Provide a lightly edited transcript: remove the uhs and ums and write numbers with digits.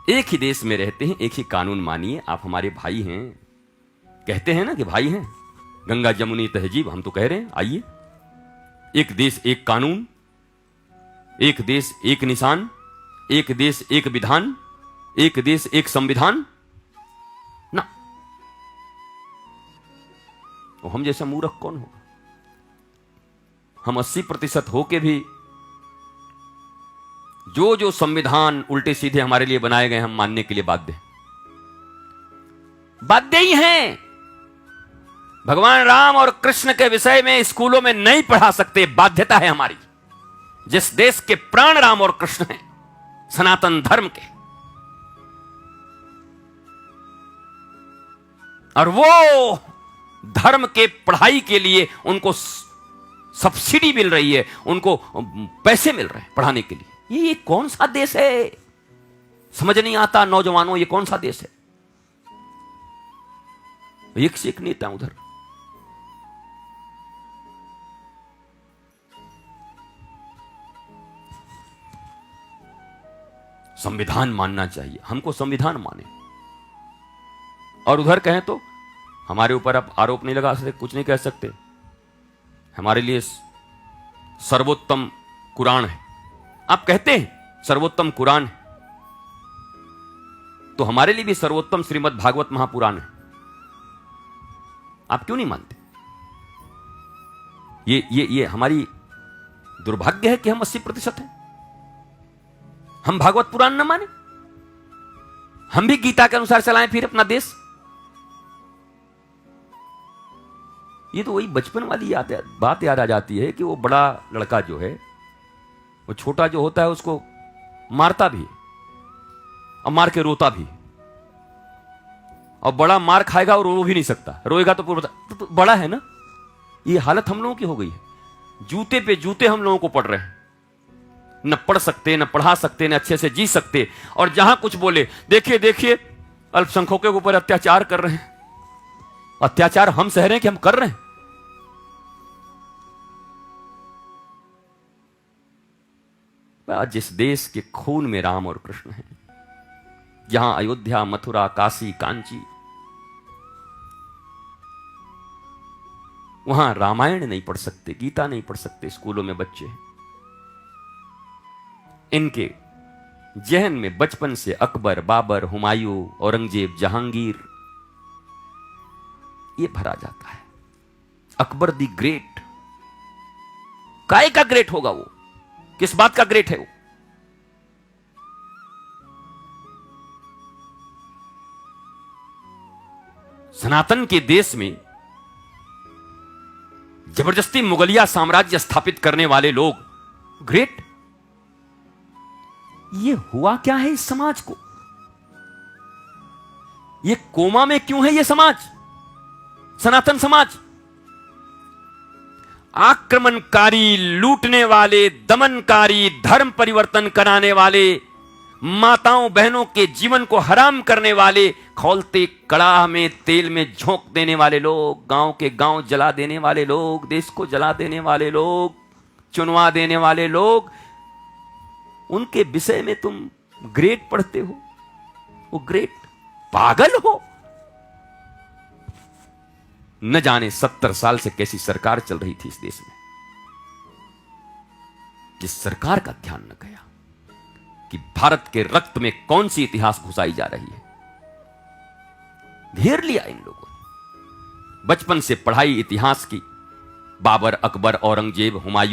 एक ही देश में रहते हैं, एक ही कानून मानिए, आप हमारे भाई हैं। कहते हैं ना कि भाई हैं, गंगा जमुनी तहजीब, हम तो कह रहे हैं आइए। एक देश एक कानून, एक देश एक निशान, एक देश एक विधान, एक देश एक संविधान ना। तो हम जैसा मूर्ख कौन होगा? हम 80% होके भी जो जो संविधान उल्टे सीधे हमारे लिए बनाए गए हम मानने के लिए बाध्य ही हैं। भगवान राम और कृष्ण के विषय में स्कूलों में नहीं पढ़ा सकते, बाध्यता है हमारी। जिस देश के प्राण राम और कृष्ण हैं, सनातन धर्म के, और वो धर्म के पढ़ाई के लिए उनको सब्सिडी मिल रही है, उनको पैसे मिल रहे हैं पढ़ाने के लिए। ये कौन सा देश है? समझ नहीं आता नौजवानों, ये कौन सा देश है? एक से एक नेता उधर। संविधान मानना चाहिए, हमको संविधान माने। और उधर कहें तो हमारे ऊपर आप आरोप नहीं लगा सकते, कुछ नहीं कह सकते। हमारे लिए सर्वोत्तम कुरान है, आप कहते हैं सर्वोत्तम कुरान है, तो हमारे लिए भी सर्वोत्तम श्रीमद् भागवत महापुराण है। आप क्यों नहीं मानते? ये हमारी दुर्भाग्य है कि हम 80% हैं। हम भागवत पुराण न माने, हम भी गीता के अनुसार चलाएं फिर अपना देश। ये तो वही बचपन वाली बात याद आ जाती है कि वो बड़ा लड़का जो है, वो छोटा जो होता है उसको मारता भी और मार के रोता भी, और बड़ा मार खाएगा और रो भी नहीं सकता, रोएगा तो पूरा तो बड़ा है ना। ये हालत हम लोगों की हो गई है। जूते पे जूते हम लोगों को पड़ रहे हैं, न पढ़ सकते, न पढ़ा सकते, न अच्छे से जी सकते। और जहां कुछ बोले, देखिए देखिए अल्पसंख्यकों के ऊपर अत्याचार कर रहे हैं। अत्याचार हम सह रहे हैं कि हम कर रहे हैं? जिस देश के खून में राम और कृष्ण हैं, जहां अयोध्या, मथुरा, काशी, कांची, वहां रामायण नहीं पढ़ सकते, गीता नहीं पढ़ सकते स्कूलों में बच्चे। इनके जहन में बचपन से अकबर, बाबर, हुमायूं, औरंगजेब, जहांगीर ये भरा जाता है। अकबर दी ग्रेट, काय का ग्रेट होगा वो? किस बात का ग्रेट है वो? सनातन के देश में जबरदस्ती मुगलिया साम्राज्य स्थापित करने वाले लोग ग्रेट। ये हुआ क्या है इस समाज को? ये कोमा में क्यों है ये समाज, सनातन समाज? आक्रमणकारी, लूटने वाले, दमनकारी, धर्म परिवर्तन कराने वाले, माताओं बहनों के जीवन को हराम करने वाले, खौलते कड़ाह में तेल में झोंक देने वाले लोग, गांव के गांव जला देने वाले लोग, देश को जला देने वाले लोग, चुनवा देने वाले लोग, उनके विषय में तुम ग्रेट पढ़ते हो? वो ग्रेट पागल हो? न जाने 70 साल से कैसी सरकार चल रही थी इस देश में, जिस सरकार का ध्यान न गया कि भारत के रक्त में कौन सी इतिहास घुसाई जा रही है। घेर लिया इन लोगों ने, बचपन से पढ़ाई इतिहास की, बाबर, अकबर, औरंगजेब, हुमायूं,